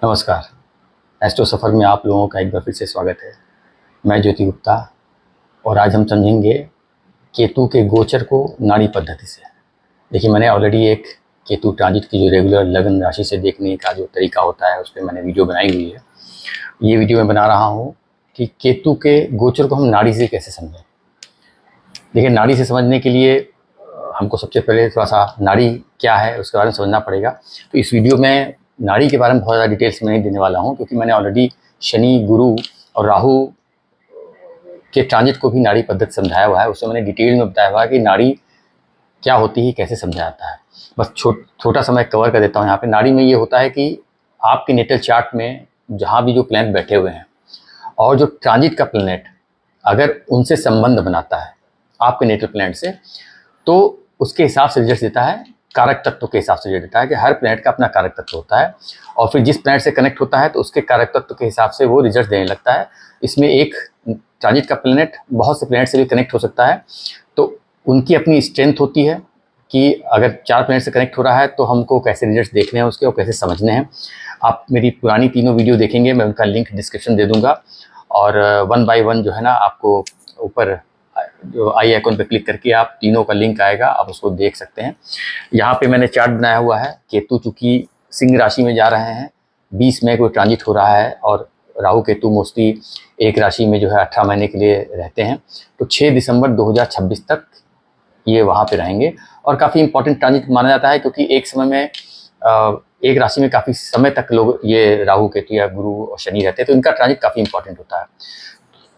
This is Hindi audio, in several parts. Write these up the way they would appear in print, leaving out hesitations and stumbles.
नमस्कार। एस्ट्रो सफ़र में आप लोगों का एक बार फिर से स्वागत है। मैं ज्योति गुप्ता और आज हम समझेंगे केतु के गोचर को नाड़ी पद्धति से। देखिए, मैंने ऑलरेडी एक केतु ट्रांजिट की जो रेगुलर लगन राशि से देखने का जो तरीका होता है उस पर मैंने वीडियो बनाई हुई है। ये वीडियो मैं बना रहा हूँ कि केतु के गोचर को हम नाड़ी से कैसे समझें। देखिए, नाड़ी से समझने के लिए हमको सबसे पहले थोड़ा सा नाड़ी क्या है उसके बारे में समझना पड़ेगा। तो इस वीडियो में नाड़ी के बारे में बहुत ज़्यादा डिटेल्स में नहीं देने वाला हूँ, क्योंकि मैंने ऑलरेडी शनि, गुरु और राहु के ट्रांजिट को भी नाड़ी पद्धति समझाया हुआ है। उसमें मैंने डिटेल में बताया हुआ है कि नाड़ी क्या होती है, कैसे समझा जाता है। बस छोटा सा मैं कवर कर देता हूँ। यहाँ पे नाड़ी में ये होता है कि आपके नेटल चार्ट में जहाँ भी जो प्लैनेट बैठे हुए हैं और जो ट्रांजिट का प्लैनेट अगर उनसे संबंध बनाता है आपके नेटल प्लैनेट से, तो उसके हिसाब से रिजल्ट देता है। कारक तत्व के हिसाब से रिजल्ट देता है कि हर प्लैनेट का अपना कारक तत्व होता है और फिर जिस प्लैनेट से कनेक्ट होता है तो उसके कारक तत्व के हिसाब से वो रिजल्ट देने लगता है। इसमें एक ट्रांजिट का प्लैनेट बहुत से प्लैनेट से भी कनेक्ट हो सकता है, तो उनकी अपनी स्ट्रेंथ होती है कि अगर 4 प्लैनेट से कनेक्ट हो रहा है तो हमको कैसे रिजल्ट देखने हैं उसके और कैसे समझने हैं। आप मेरी पुरानी तीनों वीडियो देखेंगे, मैं उनका लिंक डिस्क्रिप्शन दे दूँगा और 1 बाय 1 जो है ना, आपको ऊपर जो आई आइकन पे क्लिक करके आप तीनों का लिंक आएगा, आप उसको देख सकते हैं। यहाँ पे मैंने चार्ट बनाया हुआ है। केतु चूँकि सिंह राशि में जा रहे हैं, 20 मई को ट्रांजिट हो रहा है और राहु केतु मोस्टली एक राशि में जो है 18 महीने के लिए रहते हैं, तो 6 दिसंबर 2026 तक ये वहाँ पे रहेंगे। और काफ़ी इंपॉर्टेंट ट्रांजिट माना जाता है, क्योंकि एक समय में एक राशि में काफ़ी समय तक लोग ये राहु केतु या गुरु और शनि रहते हैं, तो इनका ट्रांजिट काफ़ी इंपॉर्टेंट होता है।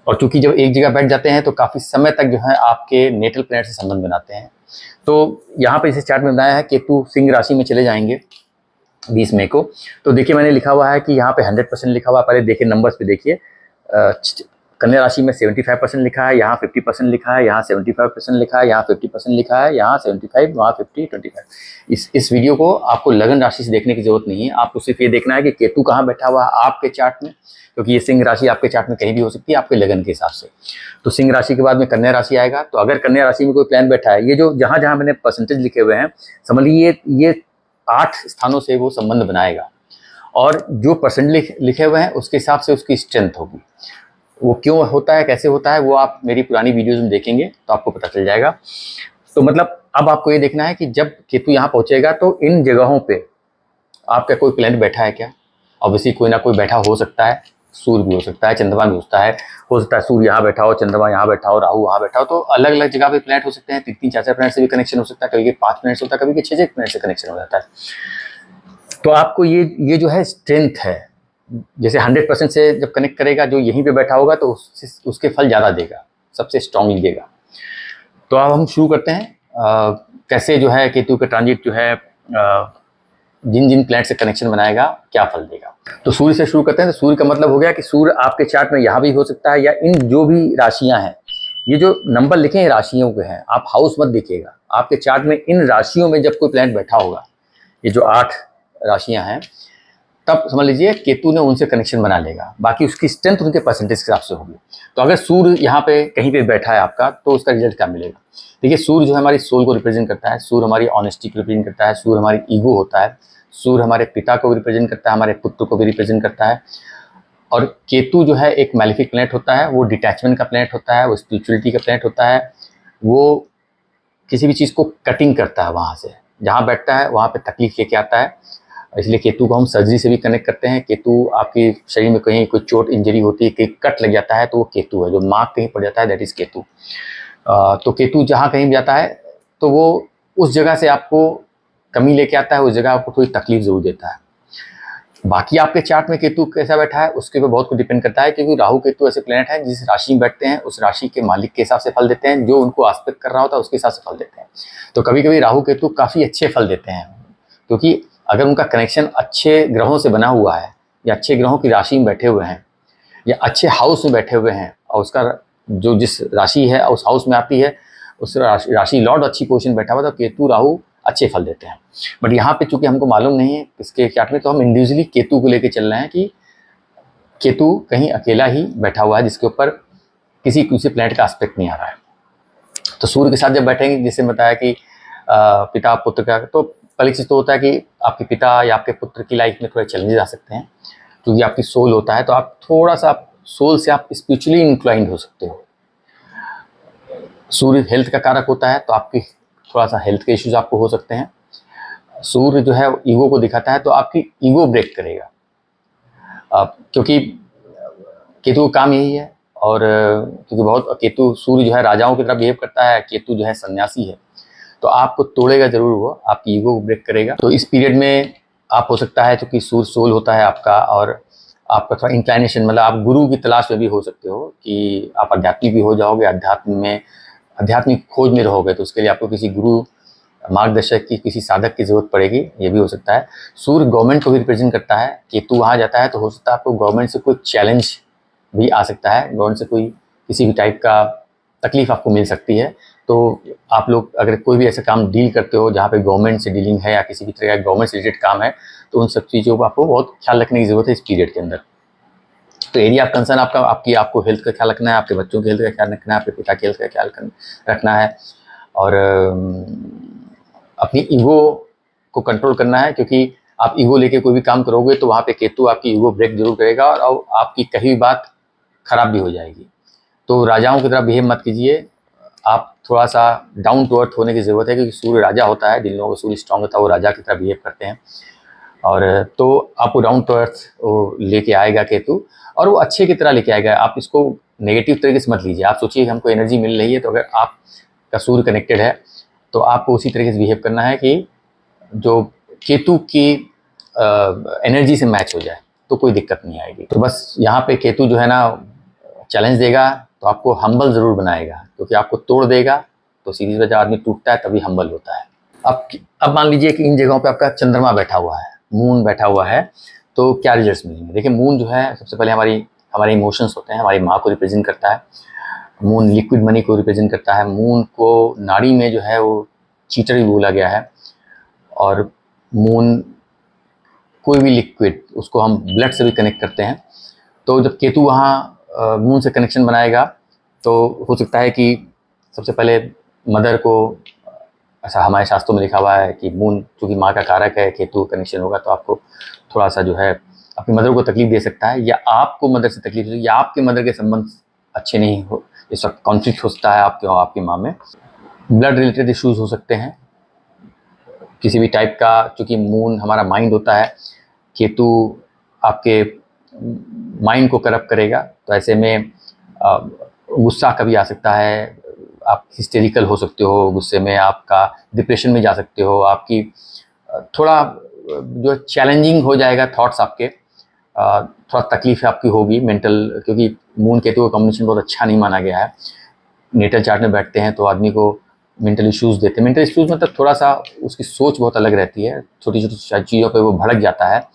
और चूँकि जब एक जगह बैठ जाते हैं तो काफ़ी समय तक जो है आपके नेटल प्लैनेट से संबंध बनाते हैं। तो यहाँ पे इसे चार्ट में बनाया है, केतु सिंह राशि में चले जाएंगे 20 मई को। तो देखिए, मैंने लिखा हुआ है कि यहाँ पे 100% लिखा हुआ है। पहले देखिए नंबर्स पे देखिए, कन्या राशि में 75% लिखा है, यहाँ 50% लिखा है, यहाँ 75% लिखा है, यहाँ 50% लिखा है, यहाँ 75, वहाँ 50, 25। इस वीडियो को आपको लगन राशि से देखने की जरूरत नहीं है। आपको सिर्फ ये देखना है कि केतु कहाँ बैठा हुआ है आपके चार्ट में, क्योंकि ये सिंह राशि आपके चार्ट में कहीं भी हो सकती है आपके लगन के हिसाब से। तो सिंह राशि के बाद में कन्या राशि आएगा। तो अगर कन्या राशि में कोई प्लान बैठा है, ये जो जहाँ जहाँ मैंने परसेंटेज लिखे हुए हैं, समझ लीजिए ये 8 स्थानों से वो संबंध बनाएगा और जो परसेंट लिखे हुए हैं उसके हिसाब से उसकी स्ट्रेंथ होगी। वो क्यों होता है, कैसे होता है, वो आप मेरी पुरानी वीडियोज में देखेंगे तो आपको पता चल जाएगा। तो मतलब अब आपको ये देखना है कि जब केतु यहाँ पहुँचेगा तो इन जगहों पे आपका कोई प्लैनेट बैठा है क्या। ऑब्वियसली कोई ना कोई बैठा हो सकता है, सूर्य भी हो सकता है, चंद्रमा भी हो सकता है सूर्य यहाँ बैठा हो, चंद्रमा यहाँ बैठा हो, राहु वहाँ बैठा हो। तो अलग अलग जगह पे प्लैनेट हो सकते हैं। 3-3, 4-4 प्लैनेट से भी कनेक्शन हो सकता है, कभी के 5 प्लैनेट होता है, कभी के 6-6 प्लैनेट से कनेक्शन हो जाता है। तो आपको ये जो है स्ट्रेंथ है, जैसे 100% से जब कनेक्ट करेगा जो यहीं पे बैठा होगा तो उसके फल ज़्यादा देगा, सबसे स्ट्रांगली देगा। तो अब हम शुरू करते हैं कैसे जो है केतु का ट्रांजिट जो है जिन जिन प्लैनेट से कनेक्शन बनाएगा क्या फल देगा। तो सूर्य से शुरू करते हैं। तो सूर्य का मतलब हो गया कि सूर्य आपके चार्ट में यहाँ भी हो सकता है, या इन जो भी राशियाँ हैं, ये जो नंबर लिखे हैं राशियों के हैं, आप हाउस मत देखिएगा। आपके चार्ट में इन राशियों में जब कोई प्लैनेट बैठा होगा, ये जो 8 राशियाँ हैं, तब समझ लीजिए केतु ने उनसे कनेक्शन बना लेगा। बाकी उसकी स्ट्रेंथ उनके परसेंटेज के हिसाब से होगी। तो अगर सूर्य यहाँ पे कहीं पे बैठा है आपका, तो उसका रिजल्ट क्या मिलेगा। देखिए, सूर्य जो है हमारी सोल को रिप्रेजेंट करता है, सूर्य हमारी ऑनेस्टी को रिप्रेजेंट करता है, सूर्य हमारी ईगो होता है, सूर्य हमारे पिता को भी रिप्रेजेंट करता है, हमारे पुत्र को भी रिप्रेजेंट करता है। और केतु जो है एक मैलिफिक प्लैनेट होता है, वो डिटैचमेंट का प्लैनेट होता है, वो स्पिरिचुअलिटी का प्लैनेट होता है, वो किसी भी चीज़ को कटिंग करता है, वहाँ से जहाँ बैठता है वहाँ पे तकलीफ लेके आता है। इसलिए केतु को हम सर्जरी से भी कनेक्ट करते हैं। केतु आपके शरीर में कहीं कोई चोट इंजरी होती है, कहीं कट लग जाता है, तो वो केतु है। जो मार्क कहीं पड़ जाता है, दैट इज़ केतु। तो केतु जहाँ कहीं भी जाता है तो वो उस जगह से आपको कमी लेके आता है, उस जगह आपको थोड़ी तकलीफ ज़रूर देता है। बाकी आपके चार्ट में केतु कैसा बैठा है उसके ऊपर बहुत कुछ डिपेंड करता है, क्योंकि राहु केतु ऐसे प्लैनेट हैं जिस राशि में बैठते हैं उस राशि के मालिक के हिसाब से फल देते हैं, जो उनको आस्पेक्ट कर रहा होता है उसके हिसाब से फल देते हैं। तो कभी कभी राहु केतु काफ़ी अच्छे फल देते हैं, क्योंकि अगर उनका कनेक्शन अच्छे ग्रहों से बना हुआ है, या अच्छे ग्रहों की राशि में बैठे हुए हैं, या अच्छे हाउस में बैठे हुए हैं, और उसका जो जिस राशि है उस हाउस में आती है, उस राशि लॉर्ड अच्छी पोजीशन बैठा हुआ, तो केतु राहु अच्छे फल देते हैं। बट यहाँ पे चूंकि हमको मालूम नहीं है इसके चार्ट में, तो हम इंडिविजुअली केतु को लेके चल रहे हैं कि केतु कहीं अकेला ही बैठा हुआ है जिसके ऊपर किसी प्लैनेट का एस्पेक्ट नहीं आ रहा है। तो सूर्य के साथ जब बैठेंगे, जैसे बताया कि पिता पुत्र का, तो पहली चीज़ तो होता है कि आपके पिता या आपके पुत्र की लाइफ में थोड़े चैलेंजेस आ सकते हैं, क्योंकि आपकी सोल होता है, तो आप थोड़ा सा सोल से आप स्पिरिचुअली इंक्लाइंड हो सकते हो। सूर्य हेल्थ का कारक होता है, तो आपकी थोड़ा सा हेल्थ के इश्यूज आपको हो सकते हैं। सूर्य जो है ईगो को दिखाता है, तो आपकी ईगो ब्रेक करेगा, क्योंकि केतु का काम यही है। और क्योंकि बहुत केतु, सूर्य जो है राजाओं की तरह बिहेव करता है, केतु जो है सन्यासी है, तो आपको तोड़ेगा जरूर, वो आपकी ईगो को ब्रेक करेगा। तो इस पीरियड में आप हो सकता है, क्योंकि सूर्य सोल होता है आपका, और आपका थोड़ा इंक्लाइनेशन, मतलब आप गुरु की तलाश में भी हो सकते हो कि आप आध्यात्मिक भी हो जाओगे, आध्यात्मिक खोज में रहोगे, तो उसके लिए आपको किसी गुरु मार्गदर्शक की, किसी साधक की जरूरत पड़ेगी, ये भी हो सकता है। सूर्य गवर्नमेंट को भी रिप्रेजेंट करता है, केतु वहाँ जाता है तो हो सकता है आपको गवर्नमेंट से कोई चैलेंज भी आ सकता है, गवर्नमेंट से कोई किसी भी टाइप का तकलीफ आपको मिल सकती है। तो आप लोग अगर कोई भी ऐसा काम डील करते हो जहाँ पे गवर्नमेंट से डीलिंग है या किसी भी तरह का गवर्नमेंट से रिलेटेड काम है, तो उन सब चीज़ों को आपको बहुत ख्याल रखने की ज़रूरत है इस पीरियड के अंदर। तो एरिया ऑफ कंसर्न आपको हेल्थ का ख्याल रखना है, आपके बच्चों के हेल्थ का ख्याल रखना है, आपके पिता के हेल्थ का ख्याल रखना है, और अपनी ईगो को कंट्रोल करना है, क्योंकि आप ईगो लेके कोई भी काम करोगे तो वहाँ पे केतु आपकी ईगो ब्रेक जरूर करेगा, और आपकी कही भी बात खराब भी हो जाएगी। तो राजाओं की तरह बिहेव मत कीजिए, आप थोड़ा सा डाउन टू अर्थ होने की ज़रूरत है, क्योंकि सूर्य राजा होता है, जिन लोगों को सूर्य स्ट्रांग होता है वो राजा की तरह बिहेव करते हैं। और तो आपको डाउन टू अर्थ वो लेके आएगा केतु, और वो अच्छे की तरह लेके आएगा। आप इसको नेगेटिव तरीके से मत लीजिए। आप सोचिए कि हमको एनर्जी मिल रही है, तो अगर आपका सूर्य कनेक्टेड है तो आपको उसी तरीके से बिहेव करना है कि जो केतु की एनर्जी से मैच हो जाए, तो कोई दिक्कत नहीं आएगी। तो बस यहाँ पे केतु जो है ना चैलेंज देगा, तो आपको हम्बल ज़रूर बनाएगा, क्योंकि आपको तोड़ देगा तो सीधी वजह आदमी टूटता है तभी हम्बल होता है। अब मान लीजिए कि इन जगहों पे आपका चंद्रमा बैठा हुआ है, मून बैठा हुआ है, तो क्या रिजल्ट्स मिलेंगे? देखिए, मून जो है सबसे पहले हमारे इमोशंस होते हैं, हमारी माँ को रिप्रेजेंट करता है। मून लिक्विड मनी को रिप्रेजेंट करता है। मून को नाड़ी में जो है वो चीटर भी बोला गया है, और मून कोई भी लिक्विड उसको हम ब्लड से भी कनेक्ट करते हैं। तो जब केतु वहाँ मून से कनेक्शन बनाएगा, तो हो सकता है कि सबसे पहले मदर को, ऐसा हमारे शास्त्रों में लिखा हुआ है कि मून चूँकि माँ का कारक है, केतु कनेक्शन होगा तो आपको थोड़ा सा जो है अपनी मदर को तकलीफ दे सकता है, या आपको मदर से तकलीफ हो, या आपके मदर के संबंध अच्छे नहीं हो, इस वक्त कॉन्फ्लिक्ट हो सकता है आपके और आपकी माँ में। ब्लड रिलेटेड इश्यूज़ हो सकते हैं किसी भी टाइप का, चूँकि मून हमारा माइंड होता है, केतु आपके माइंड को करप्ट करेगा, तो ऐसे में गुस्सा कभी आ सकता है, आप हिस्टेरिकल हो सकते हो गुस्से में, आपका डिप्रेशन में जा सकते हो, आपकी थोड़ा जो चैलेंजिंग हो जाएगा थॉट्स आपके, थोड़ा तकलीफ आपकी होगी मेंटल, क्योंकि मून केतु का कॉम्बिनेशन बहुत अच्छा नहीं माना गया है। नेटल चार्ट में बैठते हैं तो आदमी को मेंटल इश्यूज़ देते हैं। मेंटल इश्यूज़ मतलब थोड़ा सा उसकी सोच बहुत अलग रहती है, छोटी छोटी चीज़ों पे वो भड़क जाता है,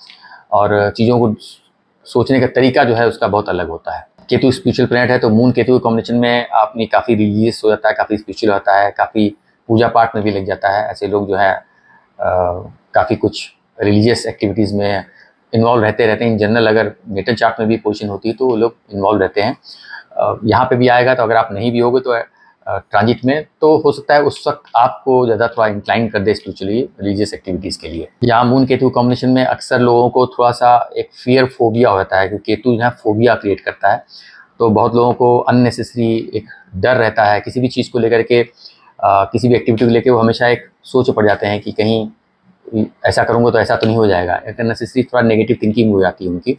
और चीज़ों को सोचने का तरीका जो है उसका बहुत अलग होता है। केतु स्पिरिचुअल प्लैनेट है, तो मून केतु के कॉम्बिनेशन में आदमी काफ़ी रिलीजियस हो जाता है, काफ़ी स्पिरिचुअल होता है, काफ़ी पूजा पाठ में भी लग जाता है। ऐसे लोग जो है काफ़ी कुछ रिलीजियस एक्टिविटीज़ में इन्वॉल्व रहते हैं। इन जनरल अगर नेटल चार्ट में भी पोजीशन होती है तो वो लोग इन्वॉल्व रहते हैं। यहाँ पे भी आएगा, तो अगर आप नहीं भी होगे तो ट्रांजिट में, तो हो सकता है उस वक्त आपको ज़्यादा थोड़ा इंक्लाइन कर दे स्पिरिचुअली रिलीजियस एक्टिविटीज़ के लिए। यहाँ मून केतु कॉम्बिनेशन में अक्सर लोगों को थोड़ा सा एक फियर फोबिया होता है, क्योंकि केतु यहाँ फोबिया क्रिएट करता है, तो बहुत लोगों को अननेसेसरी एक डर रहता है किसी भी चीज़ को लेकर के, किसी भी एक्टिविटी को लेकर वो हमेशा एक सोच पड़ जाते हैं कि कहीं ऐसा करूँगा तो ऐसा तो नहीं हो जाएगा। एक अननेसेसरी थोड़ा नेगेटिव थिंकिंग हो जाती है उनकी,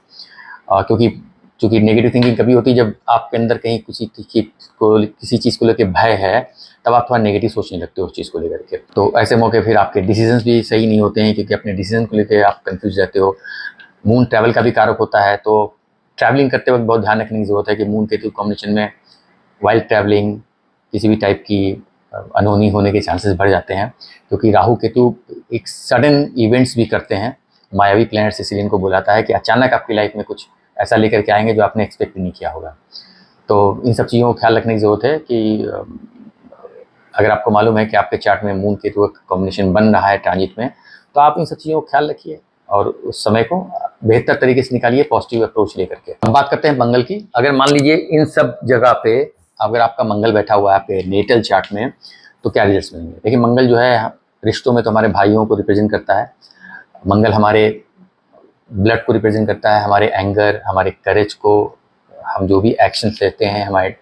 क्योंकि नेगेटिव थिंकिंग कभी होती है जब आपके अंदर कहीं किसी चीज़ को लेकर भय है, तब आप थोड़ा नेगेटिव सोचने लगते हो उस चीज़ को लेकर के। तो ऐसे मौके फिर आपके डिसीजंस भी सही नहीं होते हैं, क्योंकि अपने डिसीजन को लेकर आप कंफ्यूज रहते हो। मून ट्रैवल का भी कारक होता है, तो ट्रैवलिंग करते वक्त बहुत ध्यान रखने की ज़रूरत है कि मून केतु कॉम्बिनेशन में वाइल्ड ट्रैवलिंग, किसी भी टाइप की अनहोनी होने के चांसेस बढ़ जाते हैं, क्योंकि राहु केतु एक सडन इवेंट्स भी करते हैं। मायावी प्लैनेट्स इसीलिए इनको बुलाता है कि अचानक आपकी लाइफ में कुछ ऐसा लेकर के आएंगे जो आपने एक्सपेक्ट नहीं किया होगा। तो इन सब चीज़ों को ख्याल रखने की ज़रूरत है कि अगर आपको मालूम है कि आपके चार्ट में मून केतु का कॉम्बिनेशन बन रहा है ट्रांजिट में, तो आप इन सब चीज़ों को ख्याल रखिए और उस समय को बेहतर तरीके से निकालिए, पॉजिटिव अप्रोच लेकर के। अब बात करते हैं मंगल की। अगर मान लीजिए इन सब जगह पे अगर आपका मंगल बैठा हुआ है आपके नेटल चार्ट में, तो क्या रिजल्ट्स मिलेंगे? देखिए, मंगल जो है रिश्तों में तो हमारे भाइयों को रिप्रेजेंट करता है। मंगल हमारे ब्लड को रिप्रेजेंट करता है, हमारे एंगर, हमारे करेज को, हम जो भी एक्शंस लेते हैं, हमारे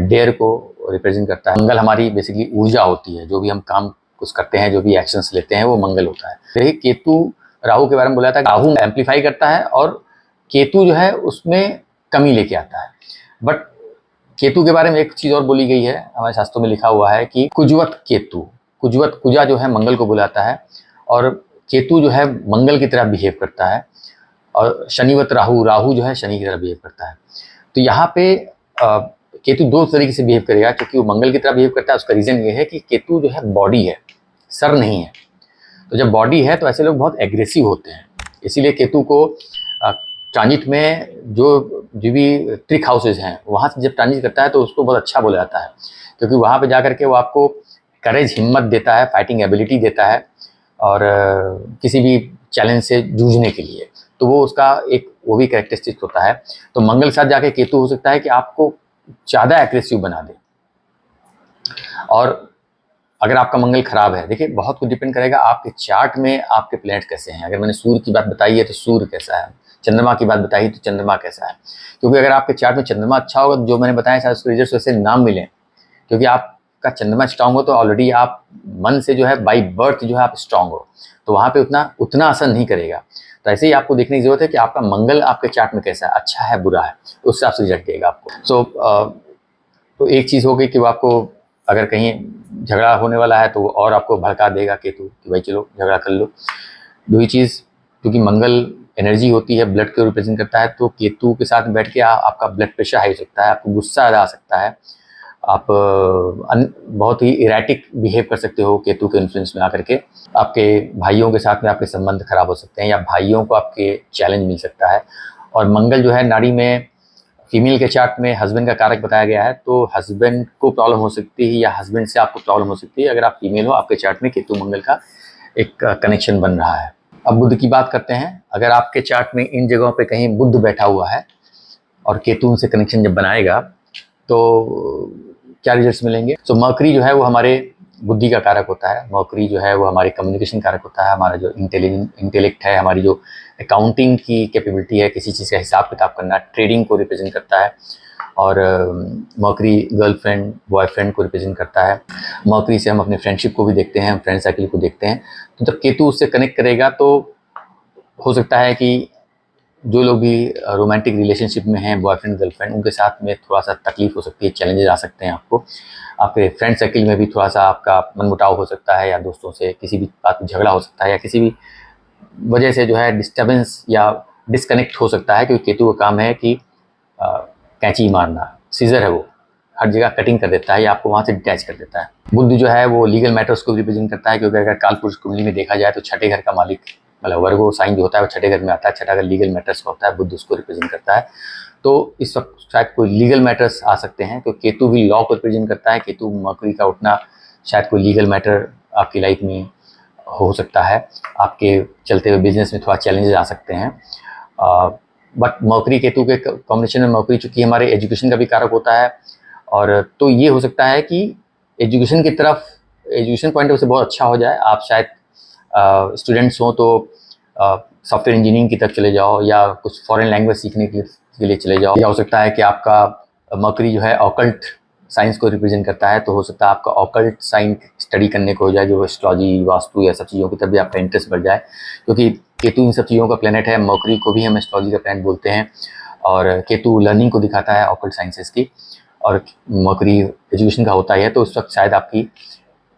डेयर को रिप्रेजेंट करता है। मंगल हमारी बेसिकली ऊर्जा होती है, जो भी हम काम कुछ करते हैं, जो भी एक्शंस लेते हैं, वो मंगल होता है। देखिए केतु राहु के बारे में बोला था, राहु एम्पलीफाई करता है और केतु जो है उसमें कमी लेके आता है। बट केतु के बारे में एक चीज़ और बोली गई है, हमारे शास्त्रों में लिखा हुआ है कि कुजवत केतु, कुजवत, कुजा जो है मंगल को बुलाता है और केतु जो है मंगल की तरह बिहेव करता है, और शनिवत राहु, राहु जो है शनि की तरह बिहेव करता है। तो यहाँ पे केतु दो तरीके से बिहेव करेगा, क्योंकि वो मंगल की तरह बिहेव करता है। उसका रीज़न ये है कि केतु जो है बॉडी है, सर नहीं है। तो जब बॉडी है तो ऐसे लोग बहुत एग्रेसिव होते हैं। इसीलिए केतु को ट्रांजिट में जो भी ट्रिक हाउसेज हैं वहाँ से जब ट्रांजिट करता है तो उसको बहुत अच्छा बोला जाता है, क्योंकि वहाँ पे जा करके वो आपको करेज, हिम्मत देता है, फाइटिंग एबिलिटी देता है, और किसी भी चैलेंज से जूझने के लिए। तो वो उसका एक वो भी कैरेक्टरिस्टिक होता है। तो मंगल के साथ जाके केतु हो सकता है कि आपको ज़्यादा एग्रेसिव बना दे। और अगर आपका मंगल खराब है, देखिए बहुत कुछ डिपेंड करेगा आपके चार्ट में आपके प्लैनेट कैसे हैं। अगर मैंने सूर्य की बात बताई है तो सूर्य कैसा है, चंद्रमा की बात बताई तो चंद्रमा कैसा है। क्योंकि अगर आपके चार्ट में चंद्रमा अच्छा होगा तो जो मैंने बताया शायद उसके रिजल्ट वैसे नाम मिलें, क्योंकि आपका चंद्रमा स्ट्रांग हो तो ऑलरेडी आप मन से जो है बाई बर्थ जो है आप स्ट्रांग हो, तो वहाँ पे उतना असर नहीं करेगा। तो ऐसे ही आपको देखने की जरूरत है कि आपका मंगल आपके चार्ट में कैसा है, अच्छा है बुरा है, उस हिसाब से रिजल्ट देगा आपको। तो एक चीज़ हो गई कि वो आपको अगर कहीं झगड़ा होने वाला है तो वो और आपको भड़का देगा केतु कि भाई चलो झगड़ा कर लो। दूसरी चीज़, क्योंकि मंगल एनर्जी होती है, ब्लड को रिप्रेजेंट करता है, तो केतु के साथ बैठ के आपका ब्लड प्रेशर हाई हो सकता है, आपको गुस्सा आ सकता है, आप बहुत ही इरेटिक बिहेव कर सकते हो केतु के इन्फ्लुएंस में आकर के। आपके भाइयों के साथ में आपके संबंध खराब हो सकते हैं, या भाइयों को आपके चैलेंज मिल सकता है। और मंगल जो है नाड़ी में फीमेल के चार्ट में हस्बैंड का कारक बताया गया है, तो हस्बैंड को प्रॉब्लम हो सकती है या हस्बैंड से आपको प्रॉब्लम हो सकती है अगर आप फीमेल हो, आपके चार्ट में केतु मंगल का एक कनेक्शन बन रहा है। अब बुध की बात करते हैं। अगर आपके चार्ट में इन जगहों पे कहीं बुध बैठा हुआ है और केतु से कनेक्शन जब बनाएगा तो क्या रिजल्ट्स मिलेंगे। तो मर्करी जो है वो हमारे बुद्धि का कारक होता है, मर्करी जो है वो हमारे कम्युनिकेशन कारक होता है, हमारा जो इंटेलेक्ट है, हमारी जो अकाउंटिंग की कैपेबिलिटी है, किसी चीज़ का हिसाब किताब करना, ट्रेडिंग को रिप्रेजेंट करता है। और मर्करी गर्लफ्रेंड बॉयफ्रेंड को रिप्रेजेंट करता है। मर्करी से हम अपने फ्रेंडशिप को भी देखते हैं, हम फ्रेंड सर्किल को देखते हैं। तो जब केतु उससे कनेक्ट करेगा तो हो सकता है कि जो लोग भी रोमांटिक रिलेशनशिप में हैं, बॉयफ्रेंड गर्लफ्रेंड, उनके साथ में थोड़ा सा तकलीफ हो सकती है, चैलेंजेस आ सकते हैं आपको। आपके फ्रेंड सर्किल में भी थोड़ा सा आपका मनमुटाव हो सकता है, या दोस्तों से किसी भी बात में झगड़ा हो सकता है, या किसी भी वजह से जो है डिस्टर्बेंस या डिस्कनेक्ट हो सकता है, क्योंकि केतु का काम है कि कैंची मारना, सीजर है वो, हर जगह कटिंग कर देता है या आपको वहाँ से डिटैच कर देता है। बुध जो है वो लीगल मैटर्स को रिप्रेजेंट करता है, क्योंकि अगर कालपुरुष कुंडली में देखा जाए तो छठे घर का मालिक मतलब वर्गो साइन जो होता है वो छठे घर में आता है। छठा घर लीगल मैटर्स का होता है, बुध उसको रिप्रेजेंट करता है। तो इस वक्त शायद कोई लीगल मैटर्स आ सकते हैं, तो केतु भी लॉ को रिप्रेजेंट करता है। केतु मर्करी का उठना, शायद कोई लीगल मैटर आपकी लाइफ में हो सकता है, आपके चलते हुए बिजनेस में थोड़ा चैलेंजेस आ सकते हैं। बट मर्करी केतु के कॉम्बिनेशन में, मर्करी चूँकि हमारे एजुकेशन का भी कारक होता है, और तो ये हो सकता है कि एजुकेशन की तरफ, एजुकेशन पॉइंट ऑफ व्यू से बहुत अच्छा हो जाए। आप शायद स्टूडेंट्स हों तो सॉफ्टवेयर इंजीनियरिंग की तरफ चले जाओ, या कुछ फॉरेन लैंग्वेज सीखने के लिए चले जाओ। या हो सकता है कि आपका मर्करी जो है ऑकल्ट साइंस को रिप्रेजेंट करता है, तो हो सकता है आपका ऑकल्ट साइंस स्टडी करने को हो जाए, जो एस्ट्रोलॉजी, वास्तु या सब चीज़ों की तरफ भी आपका इंटरेस्ट बढ़ जाए, क्योंकि केतु इन सब चीज़ों का प्लेनेट है। मर्करी को भी हम एस्ट्रोलॉजी का प्लेनेट बोलते हैं, और केतु लर्निंग को दिखाता है, ऑकल्ट साइंसेस की, और मर्करी एजुकेशन का होता है। तो उस वक्त शायद आपकी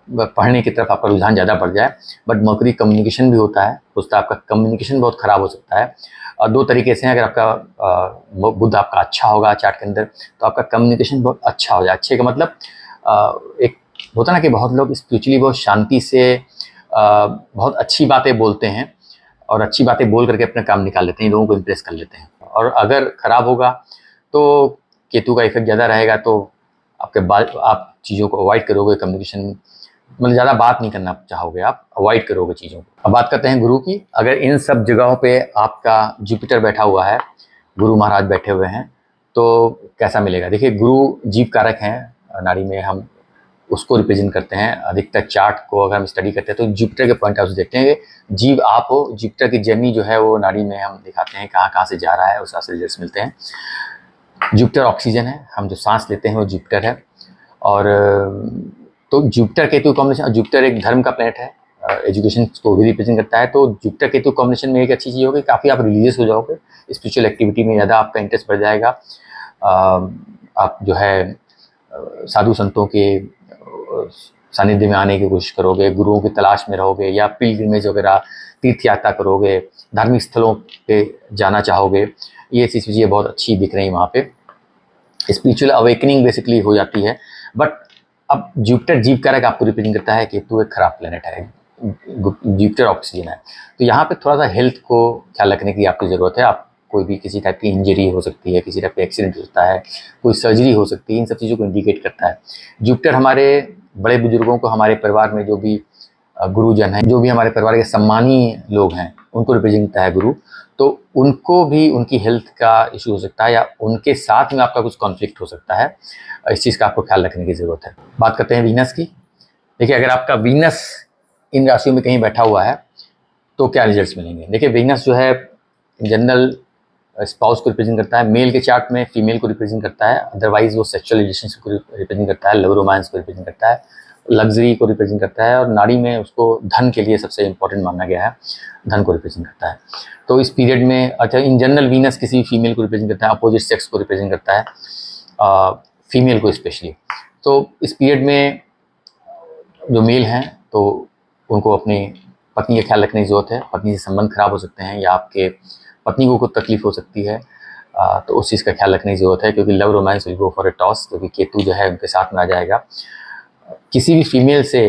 पढ़ने की तरफ आपका रुझान ज़्यादा बढ़ जाए। बट मर्करी कम्युनिकेशन भी होता है, उसका आपका कम्युनिकेशन बहुत ख़राब हो सकता है। और दो तरीके से हैं, अगर आपका बुध आपका अच्छा होगा चार्ट के अंदर तो आपका कम्युनिकेशन बहुत अच्छा हो जाए। अच्छे का मतलब एक होता ना कि बहुत लोग स्पिरिचुअली बहुत शांति से बहुत अच्छी बातें बोलते हैं, और अच्छी बातें बोल करके अपना काम निकाल लेते हैं, लोगों को इम्प्रेस कर लेते हैं। और अगर ख़राब होगा तो केतु का इफेक्ट ज़्यादा रहेगा, तो आपके बात, आप चीज़ों को अवॉइड करोगे, कम्युनिकेशन मतलब ज़्यादा बात नहीं करना चाहोगे, आप अवॉइड करोगे चीज़ों को। अब बात करते हैं गुरु की। अगर इन सब जगहों पे आपका जुपिटर बैठा हुआ है, गुरु महाराज बैठे हुए हैं, तो कैसा मिलेगा। देखिए गुरु जीव कारक हैं, नाड़ी में हम उसको रिप्रेजेंट करते हैं। अधिकतर चार्ट को अगर हम स्टडी करते हैं तो जुपिटर के पॉइंट ऑफ व्यू से देखते हैं कि जीव आप हो, जुपिटर की जर्नी जो है वो नाड़ी में हम दिखाते हैं कहाँ कहाँ से जा रहा है, उस हिसाब से रिजल्ट मिलते हैं। जुपिटर ऑक्सीजन है, हम जो सांस लेते हैं वो जुपिटर है। और तो जुपिटर केतु कॉम्बिनेशन, जुपिटर एक धर्म का प्लैनेट है, एजुकेशन को भी रिप्रेजेंट करता है। तो जुपिटर केतु कॉम्बिनेशन में एक अच्छी चीज़ होगी, काफ़ी आप रिलीजियस हो जाओगे, स्पिरिचुअल एक्टिविटी में ज़्यादा आपका इंटरेस्ट बढ़ जाएगा। आप जो है साधु संतों के सानिध्य में आने की कोशिश करोगे, गुरुओं की तलाश में रहोगे, या पिलग्रिमेज वगैरह तीर्थ यात्रा करोगे, धार्मिक स्थलों पे जाना चाहोगे। ये चीज़ें बहुत अच्छी दिख रही वहाँ पे, स्पिरिचुअल अवेकनिंग बेसिकली हो जाती है। बट अब जुपिटर जीव कारक आपको रिप्रेजेंट करता है, केतु एक खराब प्लेनेट है, जुपिटर ऑक्सीजन है। तो यहाँ पे थोड़ा सा हेल्थ को ख्याल रखने की आपकी ज़रूरत है। आप कोई भी किसी टाइप की इंजरी हो सकती है, किसी टाइप का एक्सीडेंट हो सकता है, कोई सर्जरी हो सकती है, इन सब चीज़ों को इंडिकेट करता है। जुपिटर हमारे बड़े बुजुर्गों को, हमारे परिवार में जो भी गुरुजन हैं, जो भी हमारे परिवार के सम्मानीय लोग हैं, उनको रिप्रेजेंट करता है गुरु। तो उनको भी उनकी हेल्थ का इशू हो सकता है, या उनके साथ में आपका कुछ कॉन्फ्लिक्ट हो सकता है। इस चीज़ का आपको ख्याल रखने की ज़रूरत है। बात करते हैं वीनस की। देखिए, अगर आपका वीनस इन राशियों में कहीं बैठा हुआ है तो क्या रिजल्ट्स मिलेंगे। देखिए, वीनस जो है जनरल स्पाउस को रिप्रेजेंट करता है, मेल के चार्ट में फीमेल को रिप्रेजेंट करता है, अदरवाइज वो सेक्सुअल रिलेशनशिप को रिप्रेजेंट करता है, लव रोमांस को रिप्रेजेंट करता है, लग्जरी को रिप्रेजेंट करता है, और नाड़ी में उसको धन के लिए सबसे इंपॉर्टेंट माना गया है, धन को रिप्रेजेंट करता है। तो इस पीरियड में, अच्छा, इन जनरल वीनस किसी फीमेल को रिप्रेजेंट करता है, अपोजिट सेक्स को रिप्रेजेंट करता है, फीमेल को स्पेशली। तो इस पीरियड में जो मेल हैं तो उनको अपने पत्नी का ख्याल रखने की ज़रूरत है। पत्नी से संबंध खराब हो सकते हैं, या आपके पत्नी को कुछ तकलीफ हो सकती है, तो उस चीज़ का ख्याल रखने की ज़रूरत है, क्योंकि love romance will go for a toss, क्योंकि केतु जो है उनके साथ में आ जाएगा। किसी भी फीमेल से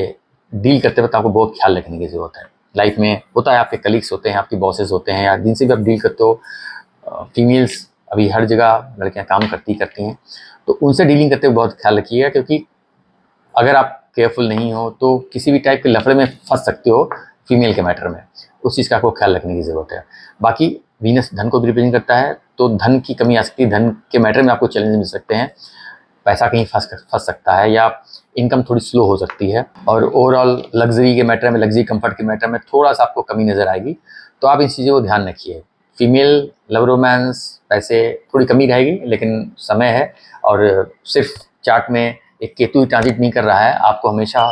डील करते वक्त आपको बहुत ख्याल रखने की ज़रूरत है। लाइफ में होता है, आपके कलीग्स होते हैं, आपके बॉसेस होते हैं, या जिनसे भी आप डील करते हो, फीमेल्स अभी हर जगह लड़कियां काम करती हैं, तो उनसे डीलिंग करते हुए बहुत ख्याल रखिएगा, क्योंकि अगर आप केयरफुल नहीं हो तो किसी भी टाइप के लफड़े में फंस सकते हो फीमेल के मैटर में। उस चीज़ का आपको ख्याल रखने की ज़रूरत है। बाकी वीनस धन को भी रिप्रेजेंट करता है, तो धन की कमी आ सकती है, धन के मैटर में आपको चैलेंज मिल सकते हैं, पैसा कहीं फंस सकता है, या इनकम थोड़ी स्लो हो सकती है, और ओवरऑल लग्जरी के मैटर में, लग्जरी कंफर्ट के मैटर में थोड़ा सा आपको कमी नज़र आएगी। तो आप इन चीज़ों को ध्यान रखिए। फीमेल लव रोमांस, पैसे थोड़ी कमी रहेगी, लेकिन समय है। और सिर्फ चार्ट में एक केतु ही ट्रांजिट नहीं कर रहा है, आपको हमेशा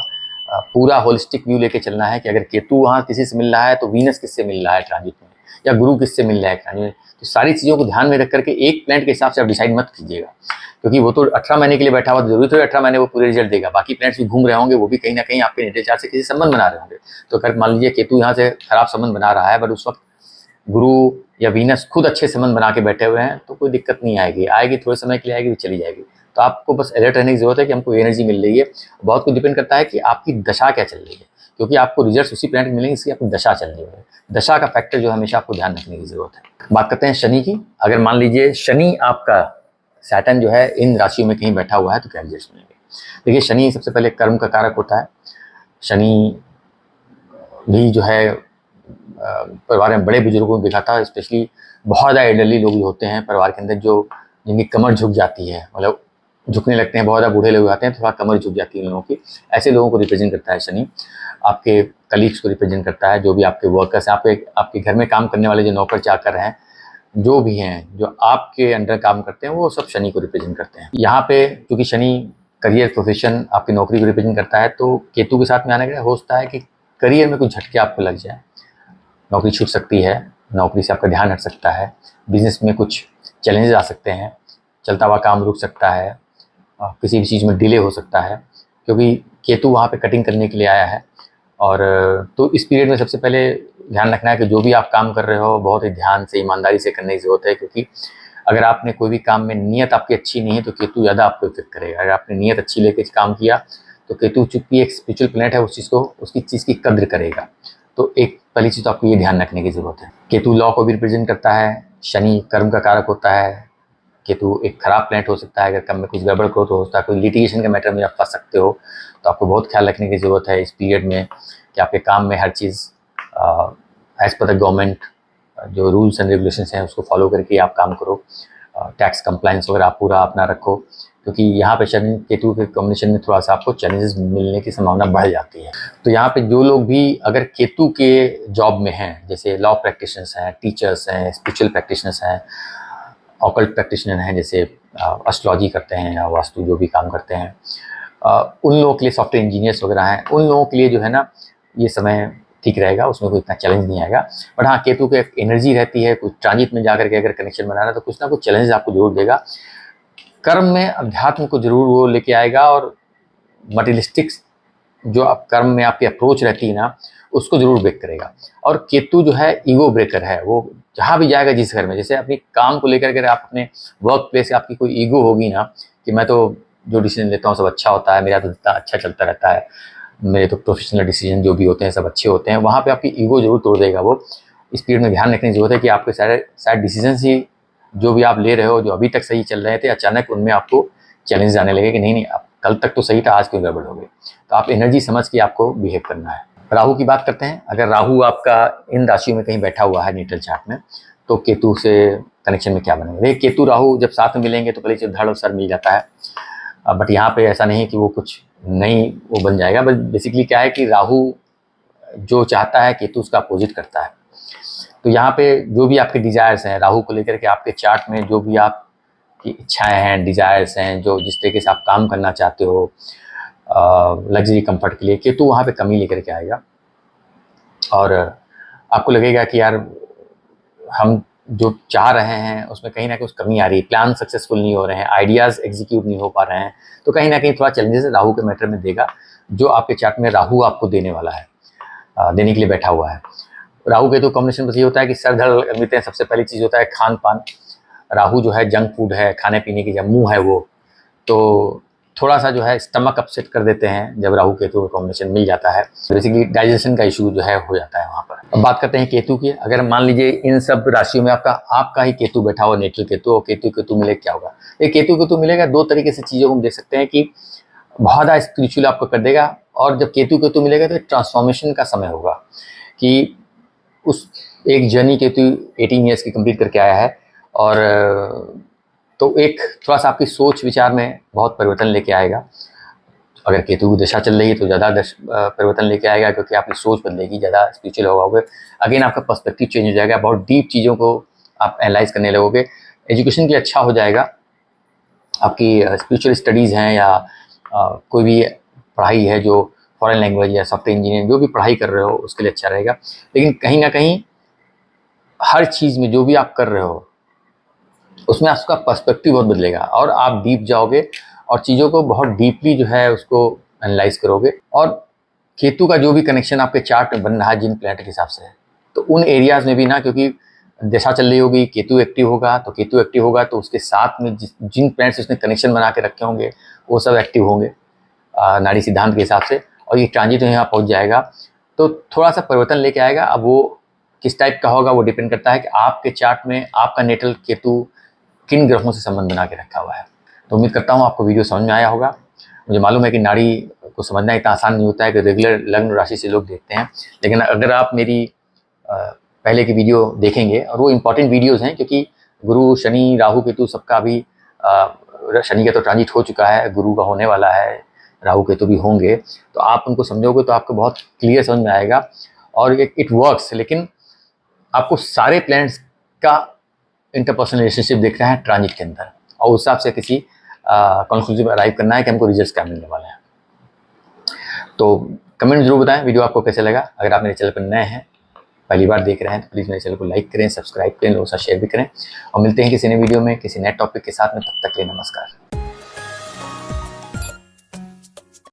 पूरा होलिस्टिक व्यू लेके चलना है कि अगर केतु वहाँ किसी से मिल रहा है तो वीनस किससे मिल रहा है ट्रांजिट में, या गुरु किससे मिल रहा है ट्रांजिट में। तो सारी चीज़ों को ध्यान में रख करके एक प्लैनेट के हिसाब से आप डिसाइड मत कीजिएगा, क्योंकि वो तो 18 महीने के लिए बैठा हुआ, जरूरी थोड़ी 18 महीने वो पूरे रिजल्ट देगा। बाकी प्लैनेट्स भी घूम रहे होंगे, वो भी कहीं ना कहीं आपके नेटल चार्ट से किसी संबंध बना रहे होंगे। तो अगर मान लीजिए केतु यहाँ से खराब संबंध बना रहा है, बट उस वक्त गुरु या वीनस खुद अच्छे संबंध बना के बैठे हुए हैं, तो कोई दिक्कत नहीं आएगी, थोड़े समय के लिए आएगी, चली जाएगी। तो आपको बस अलर्ट रहने की जरूरत है कि हमको एनर्जी मिल रही है। बहुत कुछ डिपेंड करता है कि आपकी दशा क्या चल रही है, क्योंकि आपको रिजल्ट्स उसी प्लैनेट मिलेंगे जिसकी आपकी दशा चल रही है। दशा का फैक्टर जो हमेशा आपको ध्यान रखने की जरूरत है। बात करते हैं शनि की। अगर मान लीजिए शनि आपका, सैटर्न जो है इन राशियों में कहीं बैठा हुआ है, तो क्या रिजल्ट्स मिलेंगे। देखिए, शनि सबसे पहले कर्म का कारक होता है। शनि भी जो है परिवार में बड़े बुजुर्गों को दिखाता है, स्पेशली बहुत ज़्यादा एल्डरली लोग जो होते हैं परिवार के अंदर, जो जिनकी कमर झुक जाती है, मतलब झुकने लगते हैं, बहुत ज़्यादा बूढ़े लोग आते हैं, थोड़ा कमर झुक जाती है लोगों की, ऐसे लोगों को रिप्रेजेंट करता है शनि। आपके कलीग्स को रिप्रेजेंट करता है, जो भी आपके वर्कर्स हैं, आपके घर में काम करने वाले जो नौकर चाकर हैं, जो भी हैं, जो आपके अंडर काम करते हैं, वो सब शनि को रिप्रेजेंट करते हैं। यहाँ पे क्योंकि शनि करियर, प्रोफेशन, आपकी नौकरी को रिप्रेजेंट करता है, तो केतु के साथ में आने का हो सकता है कि करियर में कुछ झटके आपको लग जाए, नौकरी छूट सकती है, नौकरी से आपका ध्यान हट सकता है, बिजनेस में कुछ चैलेंजेस आ सकते हैं, चलता हुआ काम रुक सकता है, किसी भी चीज़ में डिले हो सकता है, क्योंकि केतु वहाँ पे कटिंग करने के लिए आया है। और तो इस पीरियड में सबसे पहले ध्यान रखना है कि जो भी आप काम कर रहे हो बहुत ही ध्यान से, ईमानदारी से करने की ज़रूरत है, क्योंकि अगर आपने कोई भी काम में नीयत आपकी अच्छी नहीं है तो केतु ज़्यादा आपको इफेक्ट करेगा। अगर आपने नीयत अच्छी लेके काम किया तो केतु चूँकि एक स्पिरिचुअल प्लैनेट है, उसकी चीज़ की कद्र करेगा। तो एक पहली चीज़ तो आपको ये ध्यान रखने की ज़रूरत है। केतु लॉ को भी रिप्रेजेंट करता है, शनि कर्म का कारक होता है, केतु एक खराब प्लैनेट हो सकता है, अगर काम में कुछ गड़बड़ करो तो हो सकता है कोई लिटिगेशन के मैटर में आप फंस सकते हो। तो आपको बहुत ख्याल रखने की ज़रूरत है इस पीरियड में कि आपके काम में हर चीज़ एज़ पर द गवर्नमेंट जो रूल्स एंड रेगुलेशंस हैं उसको फॉलो करके आप काम करो। टैक्स कंप्लायंस वगैरह आप पूरा अपना रखो, क्योंकि यहाँ पे शनि केतु के कॉम्बिनेशन में थोड़ा सा आपको चैलेंजेस मिलने की संभावना बढ़ जाती है। तो यहाँ पे जो लोग भी अगर केतु के जॉब में हैं, जैसे लॉ प्रैक्टिशनर्स हैं, टीचर्स हैं, स्पिरिचुअल प्रैक्टिशनर्स हैं, ऑकल्ट प्रैक्टिशनर हैं, जैसे एस्ट्रोलॉजी करते हैं या वास्तु जो भी काम करते हैं, उन लोगों के लिए, सॉफ्टवेयर इंजीनियर्स वगैरह हैं, उन लोगों के लिए जो है ना ये समय ठीक रहेगा, उसमें कोई इतना चैलेंज नहीं आएगा। बट हाँ, केतु की एक एनर्जी रहती है, कुछ ट्रांजिट में जाकर के अगर कनेक्शन बना रहा है तो कुछ ना कुछ चैलेंज आपको जरूर देगा। कर्म में अध्यात्म को जरूर वो लेके आएगा, और मटेरियलिस्टिक जो आप कर्म में आपकी अप्रोच रहती है ना, उसको जरूर ब्रेक करेगा। और केतु जो है ईगो ब्रेकर है, वो जहाँ भी जाएगा जिस घर में, जैसे अपनी काम को लेकर के आप अपने वर्क प्लेस से आपकी कोई ईगो होगी ना कि मैं तो जो डिसीजन लेता हूँ सब अच्छा होता है, मेरा तो इतना अच्छा चलता रहता है, मेरे तो प्रोफेशनल डिसीजन जो भी होते हैं सब अच्छे होते हैं, वहाँ पे आपकी ईगो जरूर तोड़ देगा वो। इस पीरियड में ध्यान रखने की जरूरत है कि आपके सारे डिसीजन ही जो भी आप ले रहे हो, जो अभी तक सही चल रहे थे, अचानक उनमें आपको चैलेंज आने लगे कि नहीं आप कल तक तो सही था, आज क्यों गड़बड़ हो गई। तो आप एनर्जी समझ के आपको बिहेव करना है। राहु की बात करते हैं। अगर राहु आपका इन राशियों में कहीं बैठा हुआ है नेटल चार्ट में, तो केतु से कनेक्शन में क्या बनेगा। देखिए, केतु राहु जब साथ में मिलेंगे तो पहले धड़ और सर मिल जाता है, बट यहाँ पे ऐसा नहीं है कि वो कुछ नहीं वो बन जाएगा। बस बेसिकली क्या है कि राहु जो चाहता है केतु उसका अपोजिट करता है। तो यहाँ पे जो भी आपके डिजायर्स हैं राहु को लेकर के, आपके चार्ट में जो भी आपकी इच्छाएं हैं, डिजायर्स हैं, जो जिस तरीके से आप काम करना चाहते हो लग्जरी कंफर्ट के लिए, केतु वहाँ पे कमी लेकर के आएगा। और आपको लगेगा कि यार हम जो चाह रहे हैं उसमें कहीं ना कहीं कुछ कमी आ रही है, प्लान सक्सेसफुल नहीं हो रहे हैं, आइडियाज़ एग्जीक्यूट नहीं हो पा रहे हैं। तो कहीं ना कहीं थोड़ा चैलेंजेस राहु के मैटर में देगा, जो आपके चार्ट में राहु आपको देने वाला है, देने के लिए बैठा हुआ है। राहु केतु कॉम्बिनेशन बस ये होता है कि सर धड़ मिलते हैं। सबसे पहली चीज़ होता है खान पान। राहु जो है जंक फूड है, खाने पीने की जब मुँह है वो, तो थोड़ा सा जो है स्टमक अपसेट कर देते हैं जब राहु केतु का कॉम्बिनेशन मिल जाता है। बेसिकली डाइजेशन का इशू जो है हो जाता है वहाँ पर। अब बात करते हैं केतु की। अगर मान लीजिए इन सब राशियों में आपका ही केतु बैठा हुआ, नेटल केतु, और केतु मिले क्या होगा। ये केतु मिलेगा, दो तरीके से चीज़ों को हम देख सकते हैं कि बहुत ज़्यादा स्पिरिचुअल आपको कर देगा, और जब केतु मिलेगा तो ट्रांसफॉर्मेशन का समय होगा कि उस एक जर्नी केतु 18 ईयर्स की कंप्लीट करके आया है, और तो एक थोड़ा सा आपकी सोच विचार में बहुत परिवर्तन लेके आएगा। अगर केतु की दशा चल रही है तो ज़्यादा परिवर्तन लेके आएगा, क्योंकि आपकी सोच बदलेगी, ज़्यादा स्पिरिचुअल होगा। अगेन आपका पर्सपेक्टिव चेंज हो जाएगा, बहुत डीप चीज़ों को आप एनालाइज करने लगोगे। एजुकेशन के लिए अच्छा हो जाएगा, आपकी स्पिरिचुअल स्टडीज़ हैं या कोई भी पढ़ाई है जो फॉरेन लैंग्वेज या सॉफ्टवेयर इंजीनियरिंग जो भी पढ़ाई कर रहे हो उसके लिए अच्छा रहेगा। लेकिन कहीं ना कहीं हर चीज़ में जो भी आप कर रहे हो उसमें आपका पर्सपेक्टिव बहुत बदलेगा, और आप डीप जाओगे और चीज़ों को बहुत डीपली जो है उसको एनालाइज करोगे। और केतु का जो भी कनेक्शन आपके चार्ट में बन रहा है जिन प्लैनेट के हिसाब से, तो उन एरियाज़ में भी ना, क्योंकि दशा चल रही होगी, केतु एक्टिव होगा तो उसके साथ में जिन प्लैनेट्स उसने कनेक्शन बना के रखे होंगे वो सब एक्टिव होंगे नाड़ी सिद्धांत के हिसाब से, और ये ट्रांजिट यहाँ पहुँच जाएगा तो थोड़ा सा परिवर्तन लेके आएगा। अब वो किस टाइप का होगा वो डिपेंड करता है कि आपके चार्ट में आपका नेटल केतु किन ग्रहों से संबंध बना के रखा हुआ है। तो उम्मीद करता हूँ आपको वीडियो समझ में आया होगा। मुझे मालूम है कि नाड़ी को समझना इतना आसान नहीं होता है कि रेगुलर लग्न राशि से लोग देखते हैं, लेकिन अगर आप मेरी पहले की वीडियो देखेंगे, और वो इम्पॉर्टेंट वीडियोज़ हैं क्योंकि गुरु शनि राहु केतु सबका भी शनि का तो ट्रांजिट हो चुका है, गुरु का होने वाला है, राहु केतु भी होंगे, तो आप उनको समझोगे तो आपको बहुत क्लियर समझ में आएगा और इट वर्क्स। लेकिन आपको सारे प्लैनेट्स का इंटरपर्सनल रिलेशनशिप देखना है ट्रांजिट के अंदर, और उस हिसाब से किसी कंक्लूजन पर अराइव करना है कि हमको रिजल्ट्स क्या मिलने वाले हैं। तो कमेंट जरूर बताएं वीडियो आपको कैसे लगा। अगर आप मेरे चैनल पर नए हैं, पहली बार देख रहे हैं, तो प्लीज़ मेरे चैनल को लाइक करें, सब्सक्राइब करें, लोगों के साथ शेयर भी करें, और मिलते हैं किसी नए वीडियो में किसी नए टॉपिक के साथ में। तब तक के लिए नमस्कार।